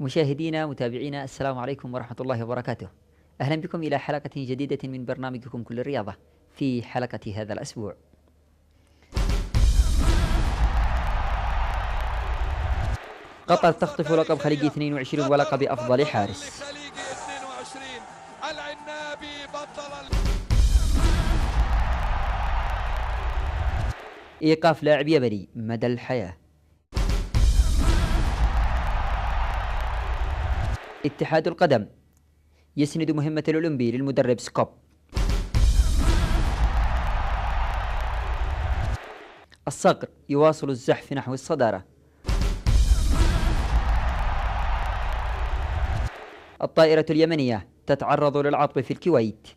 مشاهدينا متابعينا، السلام عليكم ورحمة الله وبركاته. أهلا بكم إلى حلقة جديدة من برنامجكم كل الرياضة. في حلقة هذا الأسبوع قطر تخطف لقب خليجي 22 ولقب أفضل حارس. إيقاف لاعب يمني مدى الحياة. اتحاد القدم يسند مهمة الأولمبي للمدرب سكوب. الصقر يواصل الزحف نحو الصدارة. الطائرة اليمنية تتعرض للعطب في الكويت.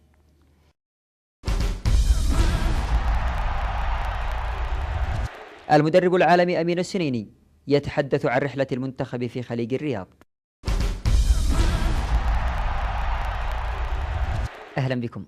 المدرب العالمي أمين السنيني يتحدث عن رحلة المنتخب في خليج الرياض. أهلا بكم.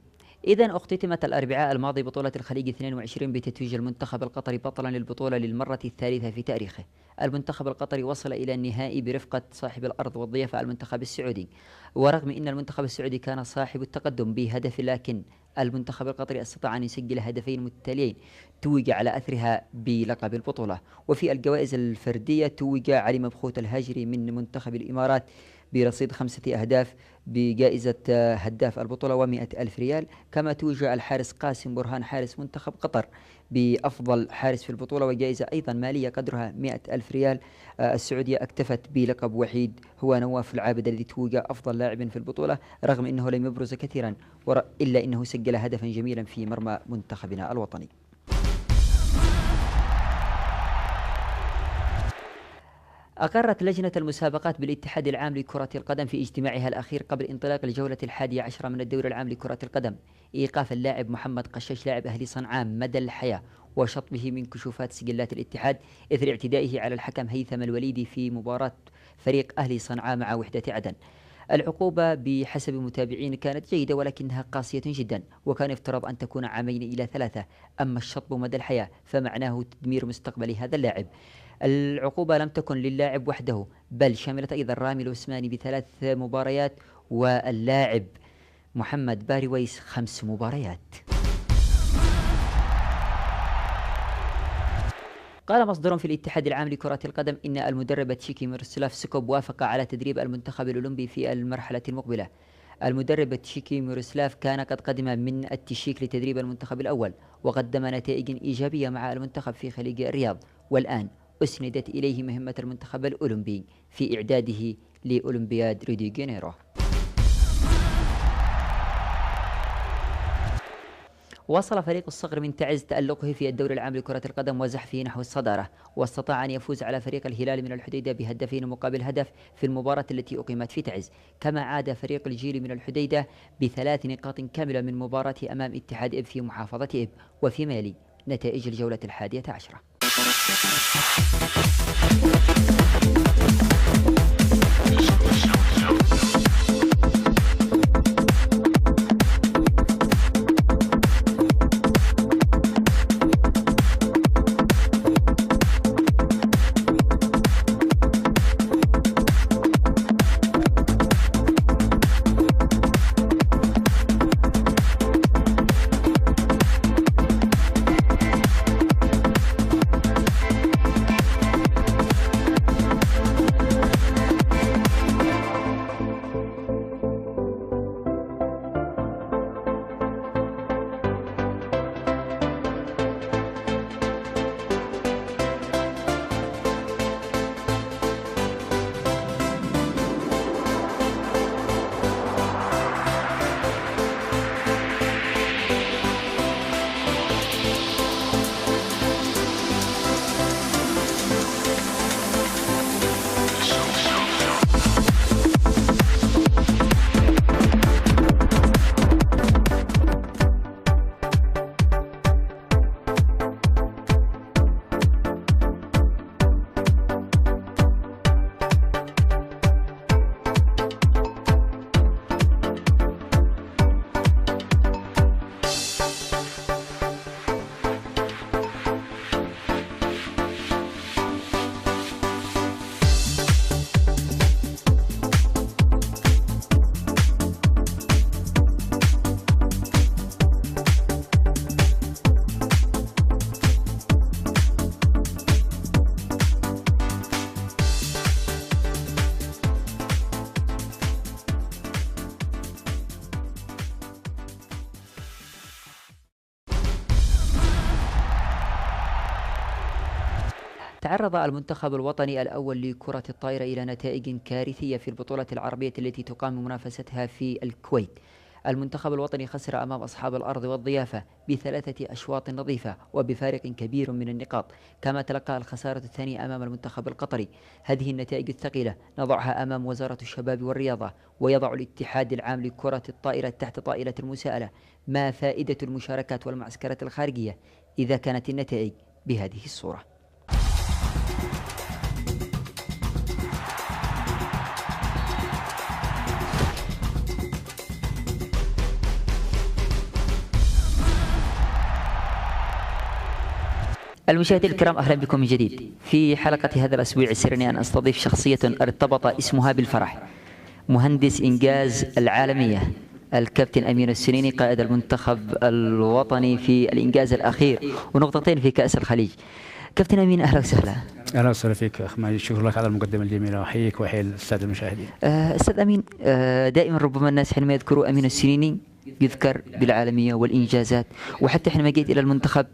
إذن اختتمت الأربعاء الماضي بطولة الخليج 22 بتتويج المنتخب القطري بطلا للبطولة للمرة الثالثة في تاريخه. المنتخب القطري وصل إلى النهائي برفقة صاحب الأرض والضيافة المنتخب السعودي، ورغم أن المنتخب السعودي كان صاحب التقدم بهدف، لكن المنتخب القطري استطاع أن يسجل هدفين متتاليين توج على أثرها بلقب البطولة. وفي الجوائز الفردية توج علي مبخوت الهاجري من منتخب الإمارات برصيد 5 أهداف بجائزة هداف البطولة و100,000 ريال. كما توج الحارس قاسم برهان حارس منتخب قطر بأفضل حارس في البطولة وجائزة أيضا مالية قدرها 100,000 ريال. السعودية اكتفت بلقب وحيد، هو نواف العابد الذي توج أفضل لاعب في البطولة، رغم أنه لم يبرز كثيرا إلا أنه سجل هدفا جميلا في مرمى منتخبنا الوطني. أقرت لجنة المسابقات بالاتحاد العام لكرة القدم في اجتماعها الأخير قبل انطلاق الجولة 11 من الدوري العام لكرة القدم إيقاف اللاعب محمد قشاش لاعب أهلي صنعاء مدى الحياة وشطبه من كشوفات سجلات الاتحاد إثر اعتدائه على الحكم هيثم الوليدي في مباراة فريق أهلي صنعاء مع وحدة عدن. العقوبة بحسب متابعين كانت جيدة ولكنها قاسية جدا، وكان يفترض أن تكون عامين إلى 3. أما الشطب مدى الحياة فمعناه تدمير مستقبل هذا اللاعب. العقوبة لم تكن للاعب وحده، بل شملت أيضا رامي العثماني ب3 مباريات، واللاعب محمد باريويس 5 مباريات. قال مصدر في الاتحاد العام لكرة القدم إن المدرب تشيكي ميروسلاف سكوب وافق على تدريب المنتخب الأولمبي في المرحلة المقبلة. المدرب تشيكي ميروسلاف كان قد قدم من التشيك لتدريب المنتخب الأول وقدم نتائج إيجابية مع المنتخب في خليج الرياض، والآن أسندت إليه مهمة المنتخب الأولمبي في إعداده لأولمبياد ريو دي جانيرو. وصل فريق الصقر من تعز تألقه في الدوري العام لكرة القدم وزحفه نحو الصدارة، واستطاع أن يفوز على فريق الهلال من الحديدة بهدفين مقابل هدف في المباراة التي أقيمت في تعز. كما عاد فريق الجيل من الحديدة ب3 نقاط كاملة من مباراة أمام اتحاد إب في محافظة إب. وفي مالي نتائج الجولة 11. تعرض المنتخب الوطني الأول لكرة الطائرة إلى نتائج كارثية في البطولة العربية التي تقام منافستها في الكويت. المنتخب الوطني خسر أمام أصحاب الأرض والضيافة ب3 أشواط نظيفة وبفارق كبير من النقاط، كما تلقى الخسارة الثانية أمام المنتخب القطري. هذه النتائج الثقيلة نضعها أمام وزارة الشباب والرياضة، ويضع الاتحاد العام لكرة الطائرة تحت طائلة المساءلة: ما فائدة المشاركات والمعسكرات الخارجية إذا كانت النتائج بهذه الصورة؟ المشاهدين الكرام، أهلا بكم من جديد. في حلقة هذا الأسبوع سرني أن أستضيف شخصية ارتبط اسمها بالفرح، مهندس إنجاز العالمية الكابتن أمين السنيني، قائد المنتخب الوطني في الإنجاز الأخير ونقطتين في كأس الخليج. كابتن أمين، أهلا وسهلا. أهلا وسهلا فيك أخ ماجد، شكرا لك على المقدمة الجميلة، وأحييك وأحيي السادة المشاهدين. أستاذ أمين، دائما ربما الناس حينما يذكروا أمين السنيني يذكر بالعالمية والإنجازات، وحتى حينما جيت إلى المنتخب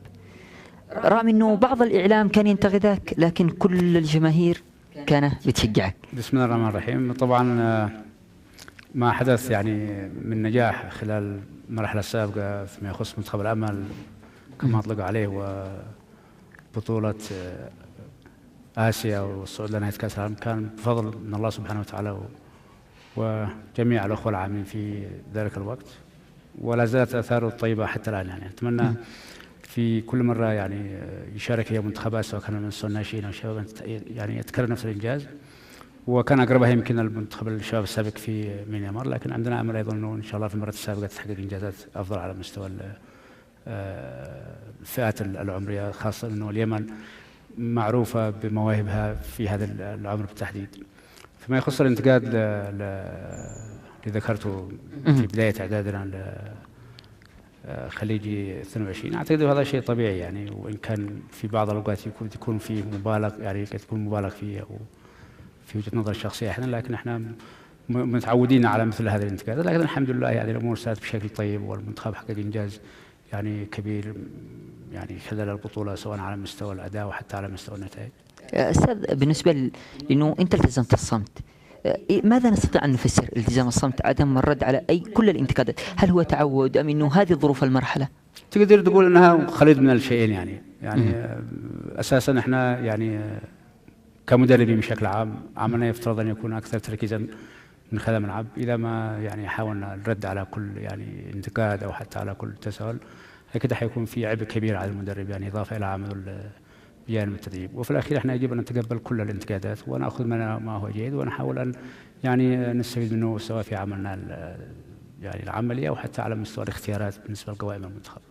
رغم أنه بعض الإعلام كان ينتقدك لكن كل الجماهير كان بتشجعك. بسم الله الرحمن الرحيم. طبعا ما حدث يعني من نجاح خلال المرحلة السابقة فيما يخص منتخب الأمل كما أطلق عليه، وبطولة آسيا والصعود لنهاية كأس العالم، كان بفضل من الله سبحانه وتعالى وجميع الأخوة العاملين في ذلك الوقت، ولا زالت آثاره الطيبة حتى الآن. يعني أتمنى في كل مرة يعني يشارك فيها منتخبات سواء كان من الناشئين الناشئين أو الشباب يعني يتكرر نفس الإنجاز، وكان أقربها يمكن المنتخب الشباب السابق في ميانمار، لكن عندنا أمل أيضا أنه إن شاء الله في المرات السابقة تحقق إنجازات أفضل على مستوى الفئات العمرية، خاصة أنه اليمن معروفة بمواهبها في هذا العمر بالتحديد. فيما يخص الانتقاد اللي ذكرته في بداية إعدادنا خليجي 22، أعتقد هذا شيء طبيعي يعني، وإن كان في بعض الأوقات يكون فيه مبالغ، يعني قد يكون مبالغ فيه أو في وجهة نظر الشخصية أحيانا، لكن احنا متعودين على مثل هذه الانتقادات. لكن الحمد لله يعني الأمور سارت بشكل طيب، والمنتخب حقق إنجاز يعني كبير يعني خلال البطولة، سواء على مستوى الأداء وحتى على مستوى النتائج. أستاذ، بالنسبة لأنه أنت التزمت الصمت، ماذا نستطيع أن نفسر التزام الصمت، عدم الرد على كل الانتقادات؟ هل هو تعود أم أنه هذه ظروف المرحلة؟ تقدر تقول أنها خليط من الشيئين يعني أساسا احنا يعني كمدربين بشكل عام عملنا يفترض أن يكون أكثر تركيزا من خلال الملعب. إذا ما يعني حاولنا الرد على كل يعني انتقاد أو حتى على كل تساؤل، كده حيكون في عبء كبير على المدرب، يعني إضافة إلى عمل بجانب التدريب. وفي الأخير احنا يجب أن نتقبل كل الانتقادات ونأخذ منها ما هو جيد، ونحاول أن يعني نستفيد منه سواء في عملنا يعني العملي أو حتى على مستوى الاختيارات بالنسبة لقوائم المنتخب.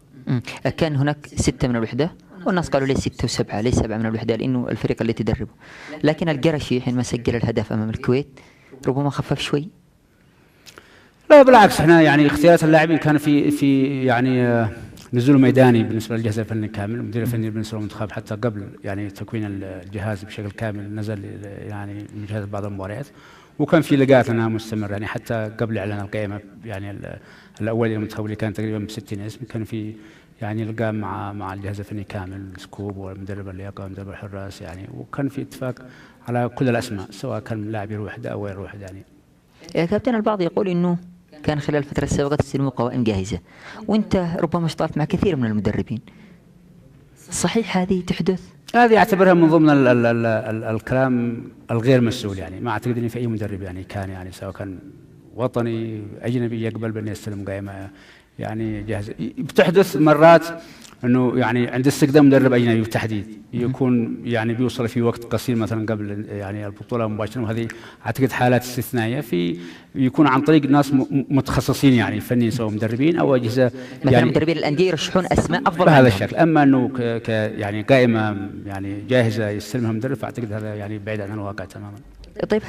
كان هناك 6 من الوحدة، والناس قالوا ليس 6 و7، ليس 7 من الوحدة لأنه الفريق اللي تدربه، لكن القرشي حينما سجل الهدف أمام الكويت ربما خفف شوي. لا بالعكس، احنا يعني اختيارات اللاعبين كان في يعني نزول ميداني بالنسبه للجهاز الفني كامل، المدير الفني بالنسبه للمنتخب حتى قبل يعني تكوين الجهاز بشكل كامل نزل يعني مجهز بعض المباريات، وكان في لقاءات لنا مستمره يعني حتى قبل اعلان القائمه يعني الاول للمنتخب اللي كان تقريبا ب60 اسم، كان في يعني لقاء مع الجهاز الفني كامل، سكوب ومدرب اللياقه ومدرب الحراس يعني، وكان في اتفاق على كل الاسماء سواء كان لاعب يروح وحده او غير وحده يعني. يا كابتن، البعض يقول انه كان خلال الفترة السابقة تستلموا قوائم جاهزة، وانت ربما اشتغلت مع كثير من المدربين، صحيح هذه تحدث؟ هذه اعتبرها من ضمن الكلام الغير مسؤول، يعني ما اعتقد ان في اي مدرب يعني كان يعني سواء كان وطني اجنبي يقبل بان يستلم قائمة يعني جاهزة. بتحدث مرات انه يعني عند استخدام مدرب اجنبي بالتحديد يكون يعني بيوصل في وقت قصير مثلا قبل يعني البطوله مباشره، وهذه اعتقد حالات استثنائيه في يكون عن طريق ناس متخصصين يعني فنيين سواء مدربين او اجهزه مثلا يعني مدربين الانديه يرشحون اسماء افضل بهذا الشكل. اما انه يعني قائمه يعني جاهزه يستلمها مدرب، فاعتقد هذا يعني بعيد عن الواقع تماما. طيب،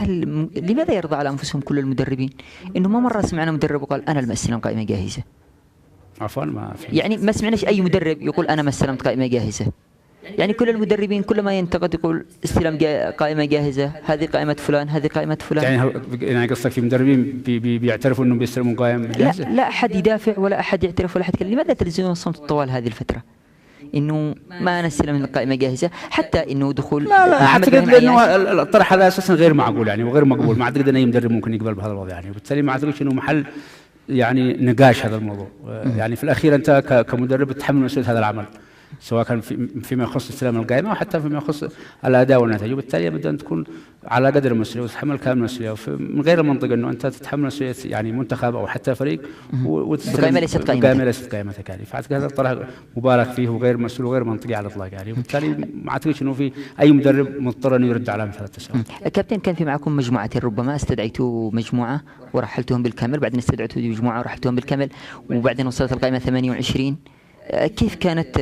لماذا يرضى على انفسهم كل المدربين؟ انه ما مره سمعنا مدرب وقال انا لم استلم قائمه جاهزه. عفوا ما في يعني ما سمعناش اي مدرب يقول انا ما استلمت قائمه جاهزه. يعني كل المدربين كل ما ينتقد يقول استلم قائمه جاهزه، هذه قائمه فلان، هذه قائمه فلان. يعني قصدك في مدربين بيعترفوا انهم بيستلمون قائمه جاهزه؟ لا احد يدافع ولا احد يعترف ولا احد يتكلم. لماذا تلزمون الصمت طوال هذه الفتره؟ انه ما نستلم القائمه جاهزه، حتى انه دخول لا محمد اعتقد إبراهيم لانه عياش. الطرح هذا اساسا غير معقول يعني وغير مقبول. ما اعتقد ان اي مدرب ممكن يقبل بهذا الوضع يعني، وبالتالي ما اعتقدش انه محل يعني نقاش هذا الموضوع. يعني في الاخير انت كمدرب تتحمل مسؤوليه هذا العمل، سواء كان فيما يخص استلام القائمه او حتى فيما يخص الاداء والنتائج، وبالتالي لابد ان تكون على قدر المسؤوليه وتتحمل كامل المسؤوليه. من غير المنطق انه انت تتحمل مسؤوليه يعني منتخب او حتى فريق القائمه ليست قائمتك. القائمه ليست قائمتك يعني. فاعتقد هذا الطرح مبالغ فيه وغير مسؤول وغير منطقي على الاطلاق يعني، وبالتالي ما اعتقدش انه في اي مدرب مضطر انه يرد على مثل هذا التساؤل. كابتن، كان في معكم مجموعتين، ربما استدعيتوا مجموعه ورحلتهم بالكامل، بعدين استدعيتوا مجموعه ورحلتهم بالكامل، وبعدين وصلت القائمه 28. كيف كانت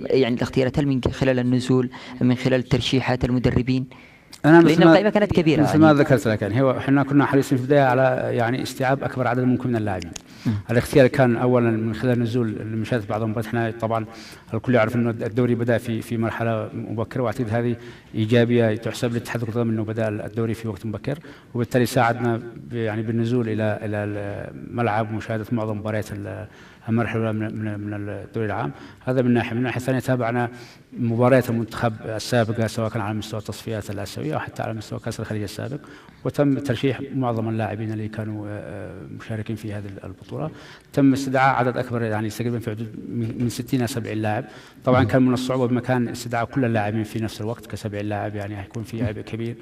يعني الاختيارات؟ هل من خلال النزول، من خلال ترشيحات المدربين؟ أنا لأن القائمة كانت كبيرة مثل ما ذكرت لك يعني، هو احنا كنا حريصين في البداية على يعني استيعاب أكبر عدد ممكن من اللاعبين. الاختيار كان أولا من خلال نزول لمشاهدة بعض المباريات. احنا طبعا الكل يعرف أنه الدوري بدأ في مرحلة مبكرة، وأعتقد هذه إيجابية تحسب لاتحاد كرة القدم أنه بدأ الدوري في وقت مبكر، وبالتالي ساعدنا يعني بالنزول إلى الملعب ومشاهدة معظم مباريات المرحلة من الدوري العام. هذا من ناحية. من ناحية ثانية تابعنا مباريات المنتخب السابقة، سواء كان على مستوى التصفيات الآسيوية أو حتى على مستوى كأس الخليج السابق، وتم ترشيح معظم اللاعبين اللي كانوا مشاركين في هذه البطولة. تم استدعاء عدد أكبر يعني تقريبا في حدود من 60 إلى 70 لاعب. طبعا كان من الصعوبة بمكان استدعاء كل اللاعبين في نفس الوقت ك70 لاعب، يعني هيكون في عبء كبير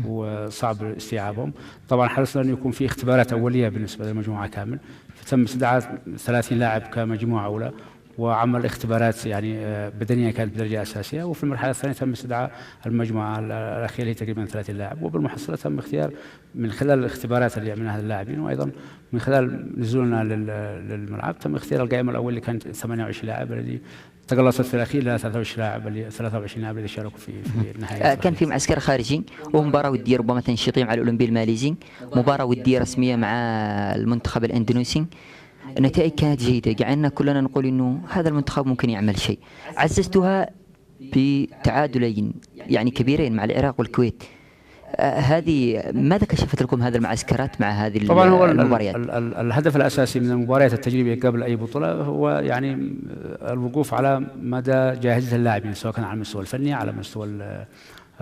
وصعب استيعابهم. طبعا حرصنا أن يكون في اختبارات أولية بالنسبة للمجموعة كامل، فتم استدعاء 30 لاعب كمجموعة أولى وعمل اختبارات يعني بدنيه كانت بدرجه اساسيه. وفي المرحله الثانيه تم استدعاء المجموعه الاخيره اللي تقريبا 30 لاعب، وبالمحصله تم اختيار من خلال الاختبارات اللي عملناها اللاعبين، وايضا من خلال نزولنا للملعب تم اختيار القائمه الاول اللي كانت 28 لاعب، الذي تقلصت في الاخير الى 23 لاعب اللي شاركوا في النهائي. كان في معسكر خارجي ومباراه وديه ربما تنشيطيه مع الاولمبي الماليزي، مباراه وديه رسميه مع المنتخب الاندونيسي. النتائج كانت جيدة، جعلنا كلنا نقول إنه هذا المنتخب ممكن يعمل شيء. عززتها بتعادلين يعني كبيرين مع العراق والكويت. هذه ماذا كشفت لكم هذه المعسكرات مع هذه طبعا هو المباريات؟ الهدف الأساسي من المباريات التجريبية قبل أي بطولة هو يعني الوقوف على مدى جاهزية اللاعبين، سواء كان على المستوى الفني، على المستوى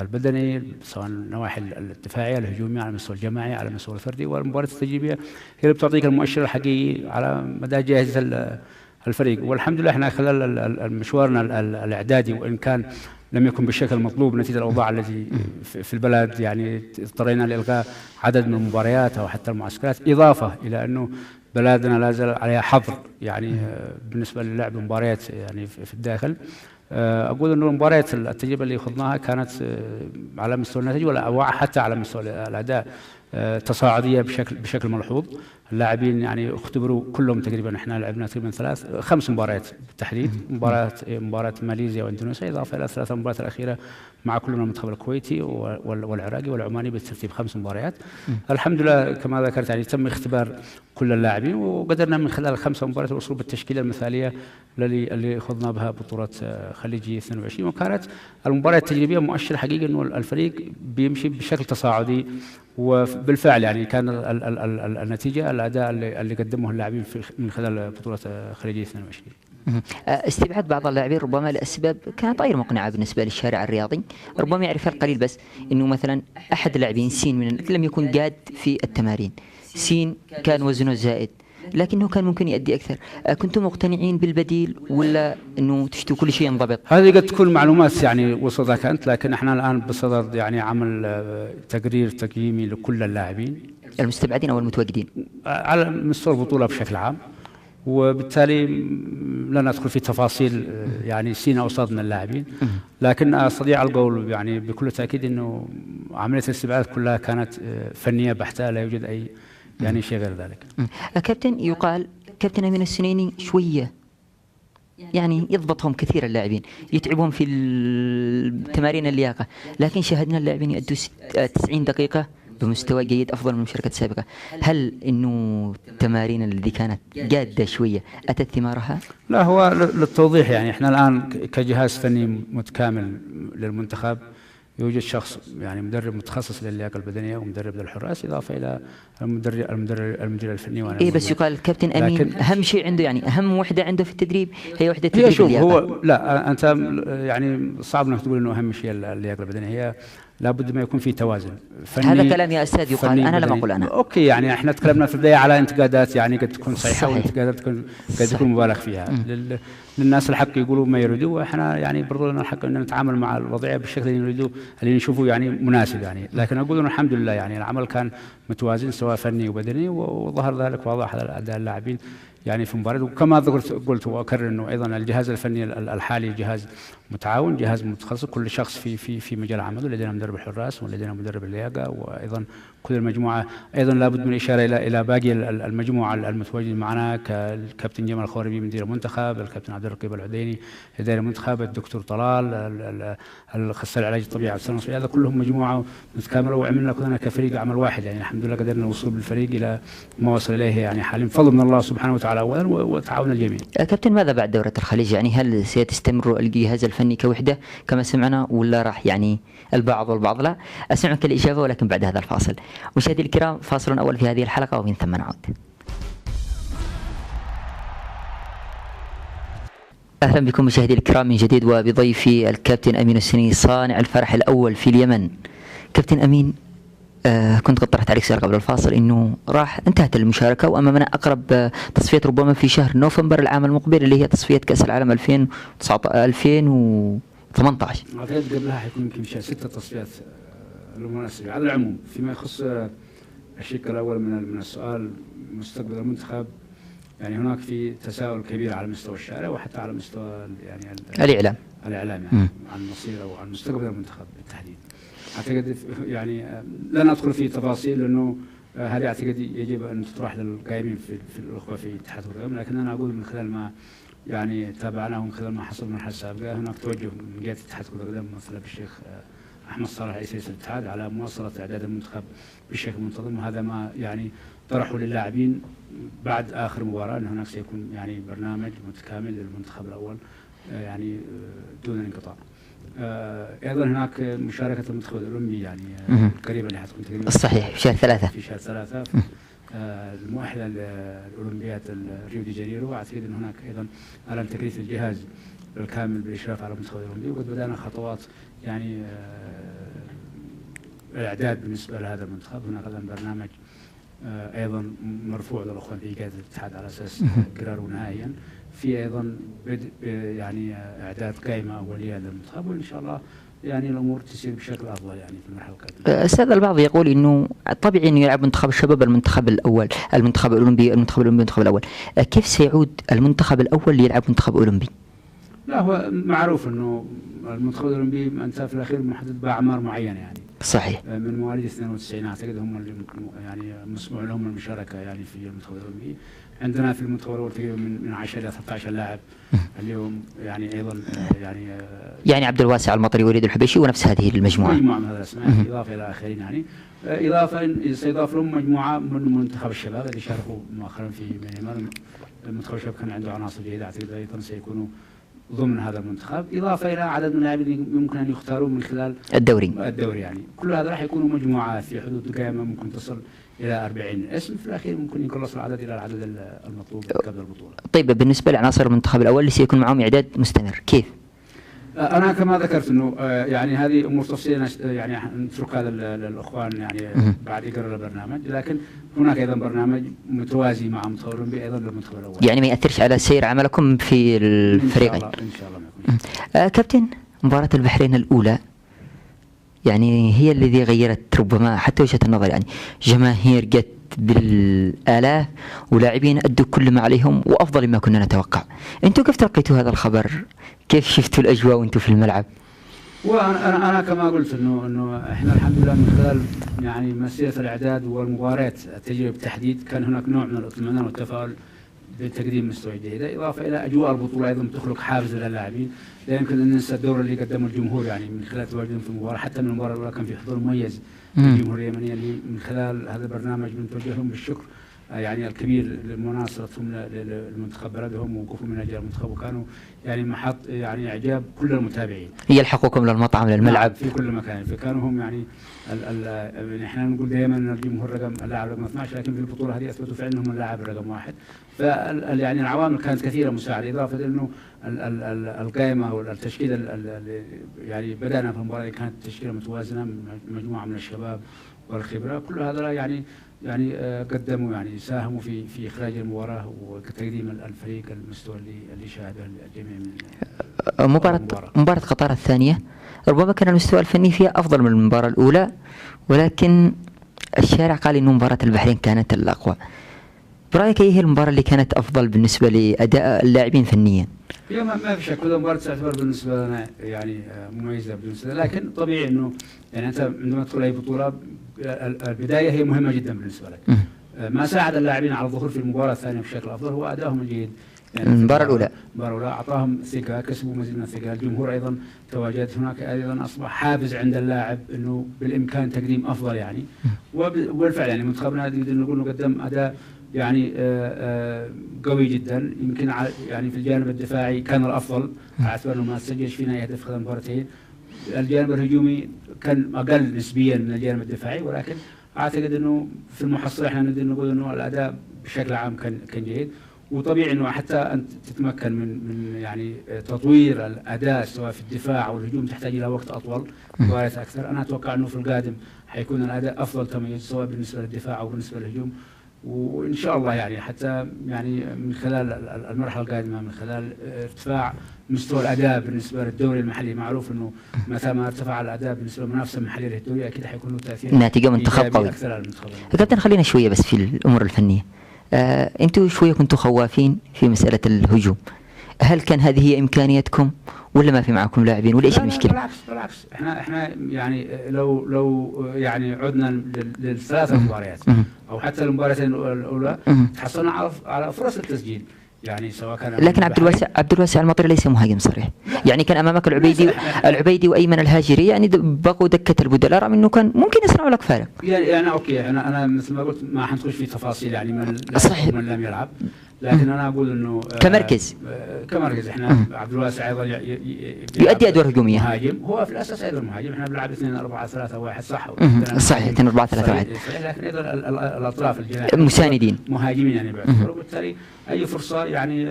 البدني، سواء النواحي الدفاعيه، الهجوميه، على المستوى الجماعي، على المستوى الفردي. والمباريات التجريبيه هي اللي بتعطيك المؤشر الحقيقي على مدى جاهزيه الفريق. والحمد لله احنا خلال مشوارنا الاعدادي، وان كان لم يكن بالشكل المطلوب نتيجه الاوضاع التي في البلد، يعني اضطرينا لالغاء عدد من المباريات او حتى المعسكرات، اضافه الى انه بلادنا لا زال عليها حظر يعني بالنسبه للعب مباريات يعني في الداخل. أقول أنه المباريات التجربة اللي خضناها كانت على مستوى النتائج وحتى على مستوى الأداء تصاعدية بشكل ملحوظ. اللاعبين يعني اختبروا كلهم تقريبا. احنا لعبنا تقريبا 5 مباريات بالتحديد، مباراة ماليزيا واندونيسيا، إضافة إلى 3 مباريات الأخيرة مع كل من المنتخب الكويتي والعراقي والعماني بالترتيب 5 مباريات. الحمد لله كما ذكرت يعني تم اختبار كل اللاعبين، وقدرنا من خلال 5 مباريات الوصول بالتشكيلة المثالية اللي خضنا بها بطولة خليجي 22. وكانت المباراة التجريبية مؤشر حقيقي انه الفريق بيمشي بشكل تصاعدي، وبالفعل يعني كان النتيجة الأداء اللي قدمه اللاعبين من خلال بطولة خليجي 22. استبعاد بعض اللاعبين ربما لأسباب كانت غير مقنعة بالنسبة للشارع الرياضي، ربما يعرفها القليل، بس انه مثلا احد اللاعبين سين لم يكن جاد في التمارين، سين كان وزنه زائد لكنه كان ممكن يؤدي أكثر. كنتم مقتنعين بالبديل ولا أنه تشتوا كل شيء ينضبط؟ هذه قد تكون معلومات يعني وصلتك أنت، لكن احنا الآن بصدد يعني عمل تقرير تقييمي لكل اللاعبين المستبعدين أو المتواجدين على مستوى البطولة بشكل عام، وبالتالي لا ندخل في تفاصيل يعني سين أو صاد من اللاعبين، لكن أستطيع القول يعني بكل تأكيد أنه عملية الاستبعاد كلها كانت فنية بحتة، لا يوجد أي يعني شيء غير ذلك. كابتن، يقال كابتن أمين السنيني شوية يعني يضبطهم كثير اللاعبين، يتعبهم في التمارين اللياقة، لكن شاهدنا اللاعبين يؤدوا 90 دقيقة بمستوى جيد أفضل من المشاركات السابقة. هل إنه التمارين التي كانت جادة شوية أتت ثمارها؟ لا، هو للتوضيح يعني احنا الآن كجهاز فني متكامل للمنتخب يوجد شخص يعني مدرب متخصص للياقه البدنيه ومدرب للحراس، اضافه الى المدير الفني. وانا إيه بس يقال الكابتن أمين أهم شيء عنده، يعني أهم وحدة عنده في التدريب هي وحدة هي تدريب شوف اللياقة. هو لا انت يعني صعب انك تقول انه اهم شيء اللياقه البدنيه، هي لابد ما يكون في توازن فني. هذا كلام يا أستاذ يقال، أنا لم أقول أنا. اوكي يعني احنا تكلمنا في البدايه على انتقادات يعني قد تكون صحيحه وانتقادات قد تكون مبالغ فيها. للناس الحق يقولوا ما يريدوا، واحنا يعني برضو لنا الحق ان نتعامل مع الوضعيه بالشكل اللي نريده اللي نشوفه يعني مناسب يعني. لكن اقول انه الحمد لله يعني العمل كان متوازن سواء فني وبدني، وظهر ذلك واضح على اداء اللاعبين يعني في المباراة. وكما قلت واكرر انه ايضا الجهاز الفني الحالي جهاز متعاون، جهاز متخصص، كل شخص في مجال عمله. لدينا مدرب الحراس ولدينا مدرب اللياقه، وايضا كل المجموعه. ايضا لابد من الاشاره الى باقي المجموعه المتواجد معنا كالكابتن جمال الخوربي مدير المنتخب، الكابتن عبد الرقيب العديني اداري المنتخب، الدكتور طلال الاخصائي العلاج الطبيعي عبد السلام، هذا كلهم مجموعه متكامله، وعملنا كلنا كفريق عمل واحد يعني. الحمد لله قدرنا الوصول بالفريق الى ما وصل اليه يعني حاليا بفضل من الله سبحانه وتعالى اولا وتعاون الجميع. كابتن ماذا بعد دورة الخليج؟ يعني هل سيستمر الجهاز الفني كوحدة كما سمعنا، ولا راح يعني البعض والبعض لا؟ أسمعك الإجابة ولكن بعد هذا الفاصل. مشاهدي الكرام، فاصل أول في هذه الحلقة ومن ثم نعود. أهلا بكم مشاهدي الكرام من جديد، وبضيفي الكابتن أمين السني صانع الفرح الأول في اليمن. كابتن أمين، كنت قد طرحت عليك سؤال قبل الفاصل انه راح انتهت المشاركه وامامنا اقرب تصفيات ربما في شهر نوفمبر العام المقبل، اللي هي تصفيه كاس العالم 2018. اعتقد قبلها حيكون يمكن 6 تصفيات المناسبه. على العموم فيما يخص الشق الاول من السؤال مستقبل المنتخب، يعني هناك في تساؤل كبير على مستوى الشارع وحتى على مستوى يعني الاعلام يعني عن مصير او عن مستقبل المنتخب بالتحديد. اعتقد يعني لن ادخل في تفاصيل لانه هذه اعتقد يجب ان تطرح للقائمين في الاخوه في اتحاد كره القدم، لكن انا اقول من خلال ما يعني تابعناه ومن خلال ما حصل من المرحله السابقه، هناك توجه من جهه اتحاد كره القدم مثل بالشيخ احمد صالح رئيس الاتحاد على مواصله اعداد المنتخب بشكل منتظم، وهذا ما يعني طرحوا للاعبين بعد اخر مباراه ان هناك سيكون يعني برنامج متكامل للمنتخب الاول يعني دون انقطاع. ايضا هناك مشاركه المنتخب الاولمبي يعني قريبا اللي حتكون تقريبا صحيح في شهر 3 المؤهله للاولمبياد ريو دي جانيرو. واعتقد ان هناك ايضا الان تكليف الجهاز بالكامل بالاشراف على المنتخب الاولمبي، وقد بدانا خطوات يعني الاعداد بالنسبه لهذا المنتخب. هناك ايضا برنامج ايضا مرفوع للاخوان في جهاز الاتحاد على اساس قراره نهائيا. في ايضا بدء يعني اعداد قائمه اوليه للمنتخب، وان شاء الله يعني الامور تسير بشكل افضل يعني في المرحله القادمه. استاذ، البعض يقول انه طبيعي انه يلعب منتخب الشباب المنتخب الاول، المنتخب الاولمبي المنتخب الاول. كيف سيعود المنتخب الاول ليلعب منتخب اولمبي؟ لا هو معروف انه المنتخب الاولمبي انت في الاخير محدد باعمار معينه يعني. صحيح. من مواليد 92 اعتقد هم اللي يعني مسموح لهم المشاركه يعني في المنتخب الاولمبي. عندنا في المنتخب الاول تقريبا من 10 الى 13 لاعب اليوم يعني ايضا يعني عبد الواسع المطري وليد الحبيشي ونفس هذه المجموعه. مجموعه من هذه الاسماء اضافه الى اخرين يعني. اضافه سيضاف لهم مجموعه من منتخب الشباب اللي شاركوا مؤخرا في ميانمار. المنتخب الشباب كان عنده عناصر جيده، اعتقد ايضا سيكونوا ضمن هذا المنتخب، اضافه الى عدد من اللاعبين يمكن ان يختاروا من خلال الدوري يعني. كل هذا راح يكونوا مجموعات في حدود قائمه ممكن تصل الى 40 اسم، في الاخير ممكن يقلص العدد الى العدد المطلوب قبل البطوله. طيب بالنسبه لعناصر المنتخب الاول اللي سيكون معهم اعداد مستمر كيف؟ انا كما ذكرت انه يعني هذه امور تفصيليه يعني نتركها للاخوان يعني بعد يقرر البرنامج، لكن هناك ايضا برنامج متوازي مع المنتخب الاولمبي ايضا للمنتخب الاول. يعني ما ياثرش على سير عملكم في الفريقين ان شاء الله ما يكون. كابتن، مباراه البحرين الاولى يعني هي الذي غيرت ربما حتى وجهة النظر، يعني جماهير جت بالآلاف ولاعبين أدوا كل ما عليهم وأفضل ما كنا نتوقع. أنتم كيف تلقيتوا هذا الخبر؟ كيف شفتوا الأجواء وأنتم في الملعب؟ وأنا كما قلت إنه إحنا الحمد لله من خلال يعني مسيرة الإعداد والمباريات التجربة بالتحديد كان هناك نوع من الاطمئنان والتفاؤل بتقديم مستوى جيد، إضافة إلى أجواء البطولة أيضا تخلق حافز للاعبين. لا يمكن أن ننسى الدور اللي قدمه الجمهور يعني من خلال تواجدهم في المباراة، حتى من المباراة الأولى كان في حضور مميز للجمهور اليمني اللي من خلال هذا البرنامج بنتوجه لهم بالشكر يعني الكبير لمناصرتهم للمنتخب بلدهم ووقوفهم من اجل المنتخب، وكانوا يعني محط يعني اعجاب كل المتابعين. يلحقوكم للمطعم للملعب في كل مكان، فكانوا هم يعني احنا نقول دائما ان الجمهور اللاعب رقم 12، لكن في البطوله هذه اثبتوا فعلا انهم اللاعب رقم 1. يعني العوامل كانت كثيره مساعده، اضافه انه القائمه والتشكيله يعني بدانا في المباراه كانت تشكيله متوازنه، مجموعه من الشباب والخبره، كل هذا يعني قدموا يعني ساهموا في اخراج المباراه وتقديم الفريق المستوى اللي شاهده الجميع من مباراة قطر الثانية ربما كان المستوى الفني فيها أفضل من المباراة الأولى، ولكن الشارع قال إنه مباراة البحرين كانت الأقوى. برأيك إيه هي المباراة اللي كانت أفضل بالنسبة لأداء اللاعبين فنيا؟ ما في شك كل مباراة تعتبر بالنسبة لنا يعني مميزة بالنسبة، لكن طبيعي إنه يعني أنت عندما تدخل أي بطولة البداية هي مهمة جدا بالنسبة لك. ما ساعد اللاعبين على الظهور في المباراة الثانية بشكل أفضل هو أدائهم الجيد. يعني المباراة الأولى أعطاهم ثقة، كسبوا مزيد من الثقة، الجمهور أيضا تواجد هناك، أيضا أصبح حافز عند اللاعب إنه بالإمكان تقديم أفضل يعني. وبالفعل يعني منتخبنا نقدر نقول إنه قدم أداء يعني قوي جدا، يمكن يعني في الجانب الدفاعي كان الأفضل على اعتبار إنه ما سجلش فينا أي هدف خلال المباراتين. الجانب الهجومي كان أقل نسبيا من الجانب الدفاعي، ولكن أعتقد إنه في المحصلة إحنا نقدر نقول إنه الأداء بشكل عام كان جيد. وطبيعي انه حتى انت تتمكن من يعني تطوير الاداء سواء في الدفاع او الهجوم تحتاج الى وقت اطول، مباريات اكثر. انا اتوقع انه في القادم حيكون الاداء افضل تميز سواء بالنسبه للدفاع او بالنسبه للهجوم، وان شاء الله يعني حتى يعني من خلال المرحله القادمه من خلال ارتفاع مستوى الاداء بالنسبه للدوري المحلي. معروف انه متى ما ارتفع الاداء بالنسبه للمنافسه المحليه للدوري اكيد حيكون له تاثير ناتجه منتخب قوي. كابتن خلينا شويه بس في الامور الفنيه. انتوا شويه كنتوا خوافين في مساله الهجوم، هل كان هذه هي امكانيتكم ولا ما في معكم لاعبين ولا ايش المشكله؟ بالعكس احنا يعني لو يعني عدنا للثلاث مباريات او حتى المباراتين الاولى تحصلنا على فرص التسجيل، يعني سواء كان لكن عبد الواسع المطري ليس مهاجم صريح، يعني كان امامك العبيدي وايمن الهاجري، يعني بقوا دكه البدلاء رغم انه كان ممكن يصنعوا لك فارق. يعني اوكي انا مثل ما قلت ما حنخش في تفاصيل يعني من لم يلعب، لكن انا اقول انه كمركز احنا عبد الواسع ايضا يؤدي ادوار هجوميه، مهاجم هو في الاساس ايضا مهاجم. احنا بنلعب 2-4-3-1 صح؟ صحيح 2-4-3-1 لكن ايضا الاطراف الجناح مساندين مهاجمين يعني باعتبار، وبالتالي اي فرصه يعني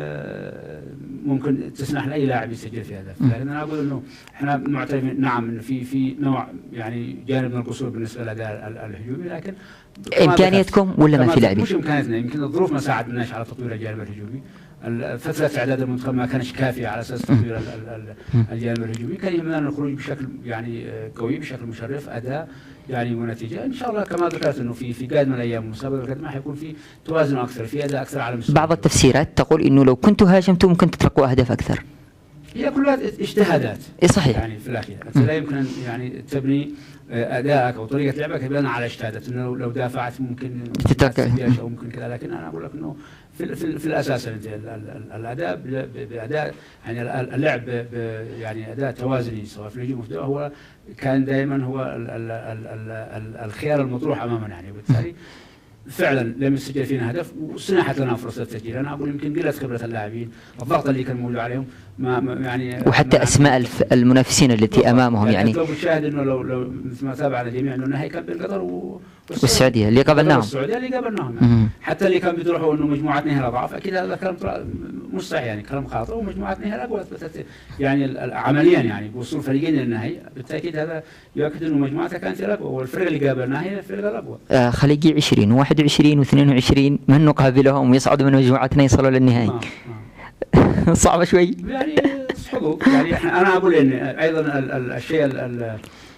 ممكن تسنح لاي لاعب يسجل في هدف. لكن انا اقول انه احنا معترفين نعم انه في نوع يعني جانب من القصور بالنسبه للاداء الهجومي، لكن امكانياتكم ولا ما في لاعبين؟ مش امكانياتنا، يمكن الظروف ما ساعدناش على تطوير الجانب الهجومي. فتره اعداد المنتخب ما كانش كافيه على اساس تطوير الجانب الهجومي. كان يهمنا الخروج بشكل يعني قوي بشكل مشرف، اداء يعني ونتيجه ان شاء الله. كما ذكرت انه في قادم الايام المسابقه القادمه حيكون في توازن اكثر، في اداء اكثر على مستوى. بعض التفسيرات تقول انه لو كنتوا هاجمتوا ممكن تتركوا اهداف اكثر. هي كلها اجتهادات. صحيح. يعني في الاخير انت لا يمكن يعني تبني ادائك او طريقه لعبك بناء على اجتهادات، انه لو دافعت ممكن تترك او ممكن كذا. لكن انا اقول لك انه في الاساس الاداء باداء يعني اللعب يعني اداء توازني سواء في الهجوم وفي هو كان دائما هو الخيار المطروح امامنا يعني. وبالتالي فعلا لم يسجل فينا هدف وسنحت لنا فرصه التسجيل. انا اقول يمكن قله خبره اللاعبين، الضغط اللي كان موجود عليهم ما يعني وحتى اسماء المنافسين التي امامهم يعني لو بتشاهد انه لو مثل ما تابعنا الجميع انه النهائي كان بين قطر والسعوديه اللي قابلناهم. السعوديه اللي قابلناهم يعني. حتى اللي كان بيروحوا انه مجموعتنا هي الاضعف، اكيد هذا كلام مش صحيح يعني، كلام خاطئ. ومجموعتنا هي الاقوى اثبتت يعني عمليا يعني بوصول فريقين للنهائي، بالتاكيد هذا يؤكد انه مجموعتها كانت الاقوى، والفرق اللي قابلناها هي الفرق الاقوى. خليجي 20 و21 و22 من نقابلهم ويصعدوا من مجموعتنا يصلوا للنهائي. صعبه شوي يعني حظوظ يعني. انا اقول ان ايضا الشيء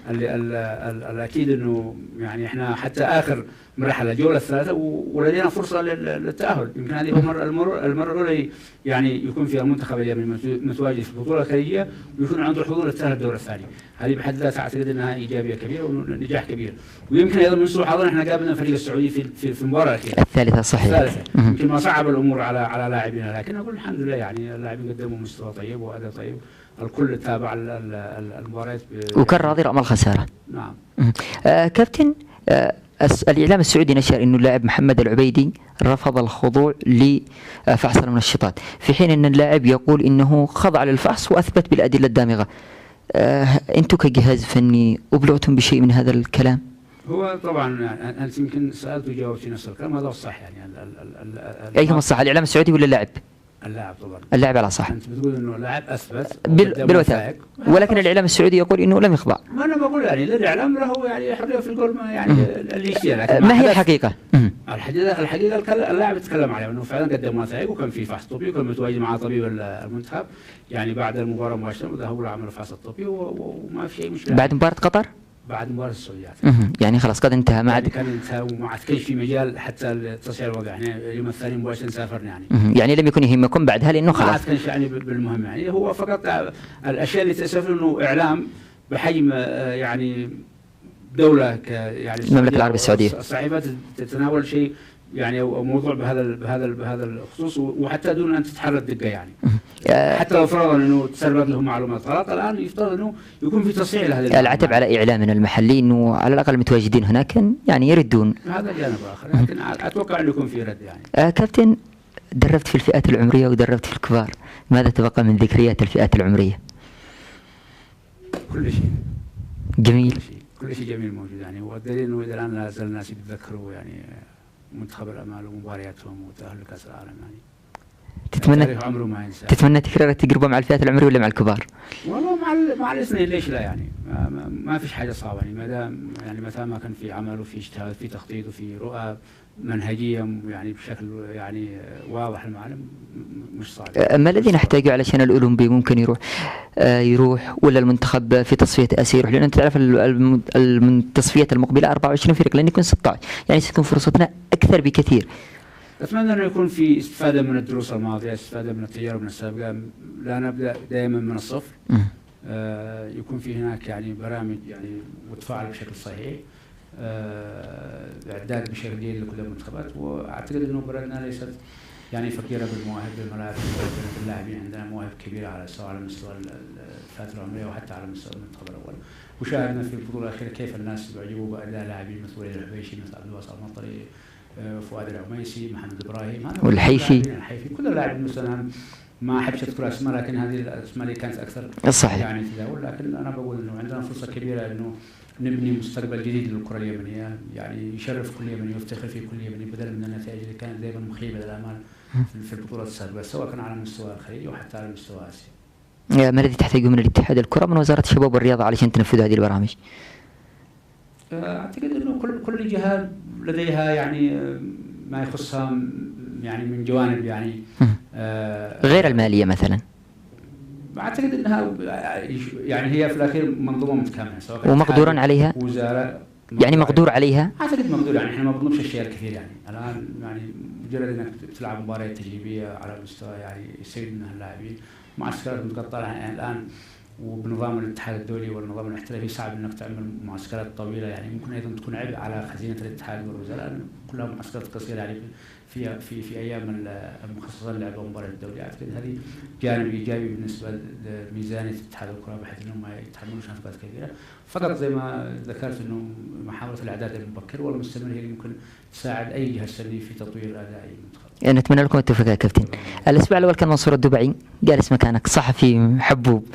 الاكيد انه يعني احنا حتى اخر مرحله الجوله الثالثه ولدينا فرصه للتاهل. يمكن هذه المره الاولى يعني يكون فيها المنتخب اليمني متواجد في البطوله الخليجيه ويكون عنده الحضور للتاهل الدور الثاني. هذه بحد ذاتها اعتقد انها ايجابيه كبيره ونجاح كبير. ويمكن ايضا من سوء حظنا احنا قابلنا الفريق السعودي في المباراه الاخيره الثالثه. صحيح. يمكن ما صعب الامور على لاعبينا، لكن اقول الحمد لله يعني اللاعبين قدموا مستوى طيب واداء طيب. الكل تابع المباريات وكان راضي رغم الخساره. نعم. كابتن، الإعلام السعودي نشر أنه اللاعب محمد العبيدي رفض الخضوع لفحص المنشطات، في حين أن اللاعب يقول أنه خضع للفحص وأثبت بالأدلة الدامغة. أنتم كجهاز فني أبلغتم بشيء من هذا الكلام؟ هو طبعا أنت يمكن سألت وجاوبت نفس الكلام، هذا الصح يعني. أيهما الصح، الإعلام السعودي ولا اللاعب؟ اللاعب طبعا. اللاعب على صح. أنت بتقول إنه اللاعب أثبت بالوثائق، ولكن الإعلام السعودي يقول إنه لم يخضع. ما أنا بقول يعني الإعلام له يعني حرية في القول، ما يعني اللي يشتري. ما هي الحقيقة؟ الحقيقة اللاعب يتكلم عليه أنه فعلا قدم وثائق، وكان في فحص طبي، وكان متواجد مع طبيب المنتخب يعني بعد المباراة مباشرة، وذهبوا لعمل الفحص الطبي وما في شيء مشكلة. بعد مباراة قطر؟ بعد مباراة السعودية. يعني خلاص قد انتهى، ما عاد كان انتهى وما عاد كل في مجال حتى تصحيح الوضع. يعني اليوم الثاني مباشرة سافرنا يعني. يعني لم يكن يهمكم بعدها لأنه خلاص. ما عاد كان يعني بالمهم يعني. هو فقط الأشياء اللي تأسف إنه إعلام بحجم يعني دولة يعني المملكة العربية السعودية، الصحيفات تتناول شيء يعني أو موضوع بهذا الخصوص، وحتى دون أن تتحرى الدقة يعني. حتى لو فرضنا انه تسربت لهم معلومات غلط، الان يفترض انه يكون في تصحيح لهذه العتب على اعلامنا المحلي انه على الاقل المتواجدين هناك يعني يردون. هذا جانب اخر، لكن اتوقع انه يكون في رد يعني. كابتن، دربت في الفئات العمريه ودربت في الكبار، ماذا تبقى من ذكريات الفئات العمريه؟ كل شيء جميل، كل شيء جميل موجود يعني. والدليل انه الى الان لا زال الناس يتذكروا يعني منتخب الامال ومبارياتهم وتاهل لكاس العالم يعني. تتمنى تكرر التجربة مع الفئات العمرية ولا مع الكبار؟ والله مع الاثنين، ليش لا يعني. ما فيش حاجة صعبة يعني، ما دام يعني متى ما كان في عمل وفي اجتهاد في تخطيط وفي رؤى منهجية يعني بشكل يعني واضح المعلم، مش صعب. ما الذي نحتاجه علشان الأولمبي ممكن يروح ولا المنتخب في تصفية آسيا يروح؟ لأن أنت تعرف التصفيات المقبلة 24 فريق، لأن يكون 16 يعني ستكون فرصتنا أكثر بكثير. أتمنى أنه يكون في استفادة من الدروس الماضية، استفادة من التجارب السابقة، لا نبدأ دائما من الصفر. يكون في هناك يعني برامج يعني وتفاعل بشكل صحيح، إعداد بشكل جيد لكل المنتخبات. وأعتقد أنه بلدنا ليست يعني فقيرة بالمواهب بالملاعب باللاعبين، عندنا مواهب كبيرة على مستوى الفئات العمرية وحتى على مستوى المنتخب الأول. وشاهدنا في البطولة الأخيرة كيف الناس يعجبوا بأداء لاعبين مثل وليد الحبيشي، مثل عبد الواسع المطري، فؤاد العميسي، محمد ابراهيم، والحيفي، كل اللاعبين مثلا ما احبش اذكر اسماء، لكن هذه الاسماء اللي كانت اكثر صحيح يعني تداول. لكن انا بقول انه عندنا فرصه كبيره انه نبني مستقبل جديد للكره اليمنيه، يعني يشرف كل يمني ويفتخر في كل يمني، بدل من النتائج اللي كانت دائما مخيبه للامال في البطولات السابقه، سواء كان على مستوى الخليج وحتى على مستوى اسيا. ما الذي تحتاجه من الاتحاد الكره من وزاره الشباب والرياضه علشان تنفذ هذه البرامج؟ اعتقد انه كل جهه لديها يعني ما يخصها يعني من جوانب يعني غير الماليه مثلا. اعتقد انها يعني هي في الاخير منظومه متكامله، سواء ومقدورا عليها وزاره يعني مقدور عليها. اعتقد مقدور يعني. احنا ما بنطلبش الشيء الكثير يعني. الان يعني مجرد انك تلعب مباريات تجريبيه على مستوى يعني يستفيد منها اللاعبين، معسكرات متقطعه يعني الان، وبنظام الاتحاد الدولي والنظام الاحترافي صعب انك تعمل معسكرات طويله يعني. ممكن ايضا تكون عبء على خزينه الاتحاد والوزراء، كلها معسكرات قصيره يعني في ايام المخصصه للعب المباريات الدوليه. اعتقد هذه جانب ايجابي بالنسبه لميزانيه اتحاد الكره، بحيث انهم ما يتحملوش نفقات كبيره. فقط زي ما ذكرت انه محاوله الاعداد المبكر والمستمر هي اللي ممكن تساعد اي جهاز فني في تطوير اداء المنتخب. نتمنى لكم التوفيق يا كابتن. الاسبوع الاول كان منصور الدبعي جالس مكانك صحفي حبوب،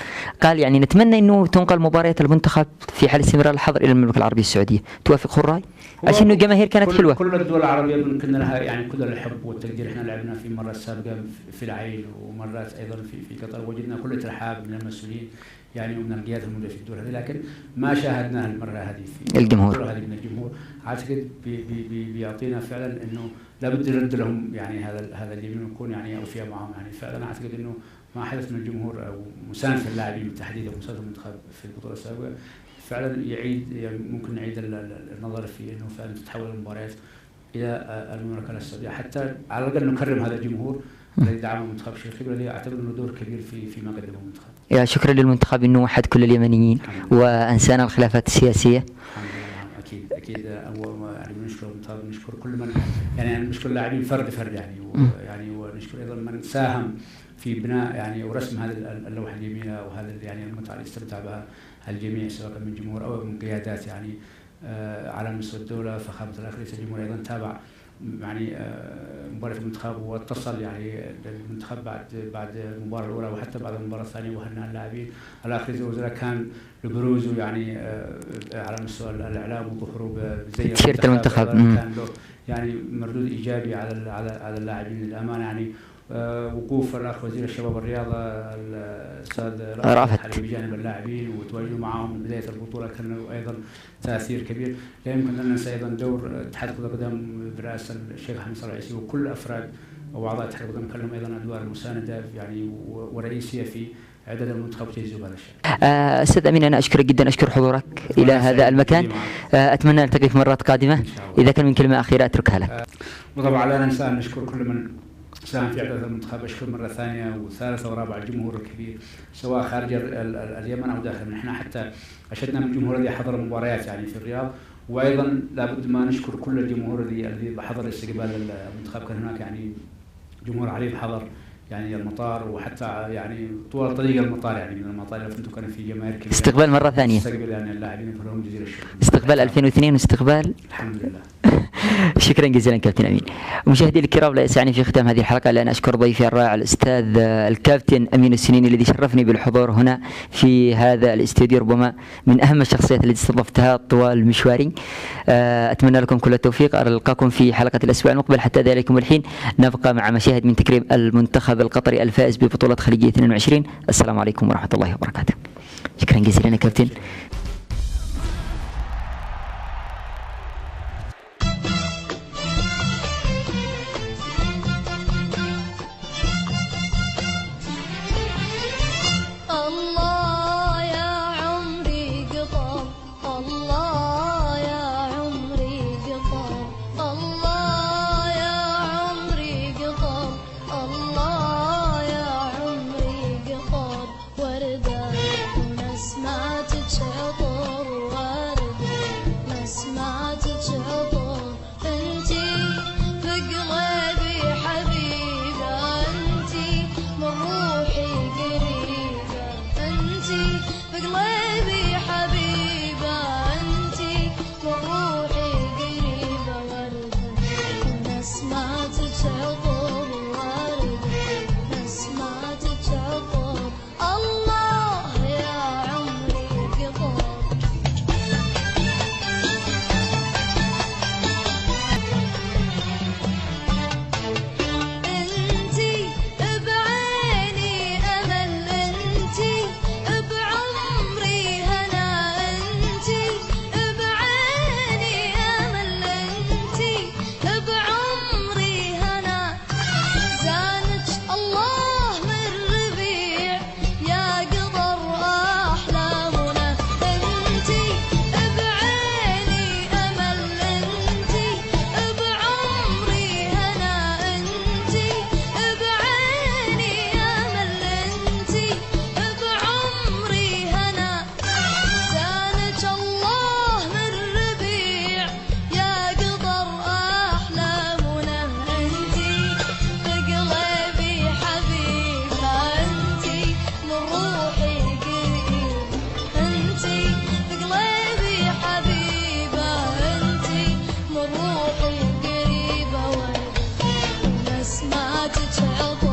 قال يعني نتمنى انه تنقل مباريات المنتخب في حال استمرار الحظر الى المملكه العربيه السعوديه، توافق الراي؟ عشان الجماهير كانت حلوه. كل الدول العربيه كنا لها يعني كل الحب والتقدير. احنا لعبنا في مره سابقه في العين، ومرات ايضا في قطر، وجدنا كل ترحاب من المسؤولين يعني ومن القيادات الموجوده في الدول هذه، لكن ما شاهدناها المره هذه في الجمهور. هذه من الجمهور. اعتقد بيعطينا فعلا انه لابد نرد لهم يعني هذا اللي يكون يعني اوفياء معهم يعني. فعلا اعتقد انه ما حدث من الجمهور او مساندة اللاعبين بالتحديد او مساندة المنتخب في البطوله السابقه فعلا يعيد يعني ممكن نعيد النظر في انه فعلا تتحول المباريات الى المملكه السعوديه، حتى على الاقل نكرم هذا الجمهور الذي دعم المنتخب الشيخ، والذي اعتبر انه دور كبير فيما قدمه المنتخب. يا شكرا للمنتخب انه وحد كل اليمنيين وانسانا الخلافات السياسيه. اكيد يعني بنشكر المنتخب، بنشكر كل من يعني نشكر اللاعبين فرد يعني ويعني ونشكر ايضا من ساهم في بناء يعني ورسم هذه اللوحه اليمينيه وهذا يعني المتعه اللي استمتع بها الجميع، سواء من جمهور او من قيادات يعني على مستوى الدولة. فخامة الأخ رئيس الجمهورية أيضا تابع يعني مباراة المنتخب واتصل يعني للمنتخب بعد المباراة الأولى وحتى بعد المباراة الثانية، وهنأ اللاعبين. الأخ رئيس الوزراء كان ببروزه يعني على مستوى الإعلام وظهوره بزي تيشيرت المنتخب كان له يعني مردود إيجابي على اللاعبين للأمانة. يعني وقوف الأخ وزير الشباب والرياضة الأستاذ رأفت بجانب اللاعبين وتواجدوا معهم من بداية البطولة كان له أيضا تأثير كبير. لا يمكن أن ننسى أيضا دور اتحاد كرة القدم برئاسة الشيخ حميد صالح العيسي وكل أفراد وأعضاء اتحاد القدم كان لهم أيضا أدوار مساندة يعني ورئيسية في إعداد المنتخب وتجهيزه بهذا الشيء. أستاذ أمين، أنا أشكرك جدا، أشكر حضورك إلى هذا المكان. أتمنى نلتقي في مرات قادمة. إذا كان من كلمة أخيرة أتركها لك. وطبعا لا ننسى أن نشكر كل من ساهم في إعداد المنتخب. أشكر مرة ثانية وثالثة ورابعة الجمهور الكبير سواء خارج اليمن أو داخل. نحن حتى أشدنا من الجمهور الذي حضر المباريات يعني في الرياض، وأيضا لابد ما نشكر كل الجمهور الذي حضر استقبال المنتخب. كان هناك يعني جمهور عريض حضر يعني المطار وحتى يعني طول طريق المطار يعني من المطار إلى فندق كان في جماهير كبيرة. استقبال مرة ثانية. استقبال يعني اللاعبين فلهم جزيل الشكر. استقبال 2002 واستقبال. الحمد لله. شكرا جزيلا كابتن أمين. مشاهدي الكرام، لا يسعني في ختام هذه الحلقة إلا أن أشكر ضيفي الرائع الأستاذ الكابتن أمين السنيني الذي شرفني بالحضور هنا في هذا الاستوديو، ربما من أهم الشخصيات التي استضفتها طوال مشواري. أتمنى لكم كل التوفيق. ألقاكم في حلقة الأسبوع المقبل. حتى ذلكم الحين نبقى مع مشاهد من تكريم المنتخب القطري الفائز ببطولة خليجية 22. السلام عليكم ورحمة الله وبركاته. شكرا جزيلا كابتن. روحي قريبة وأنا ما تتعب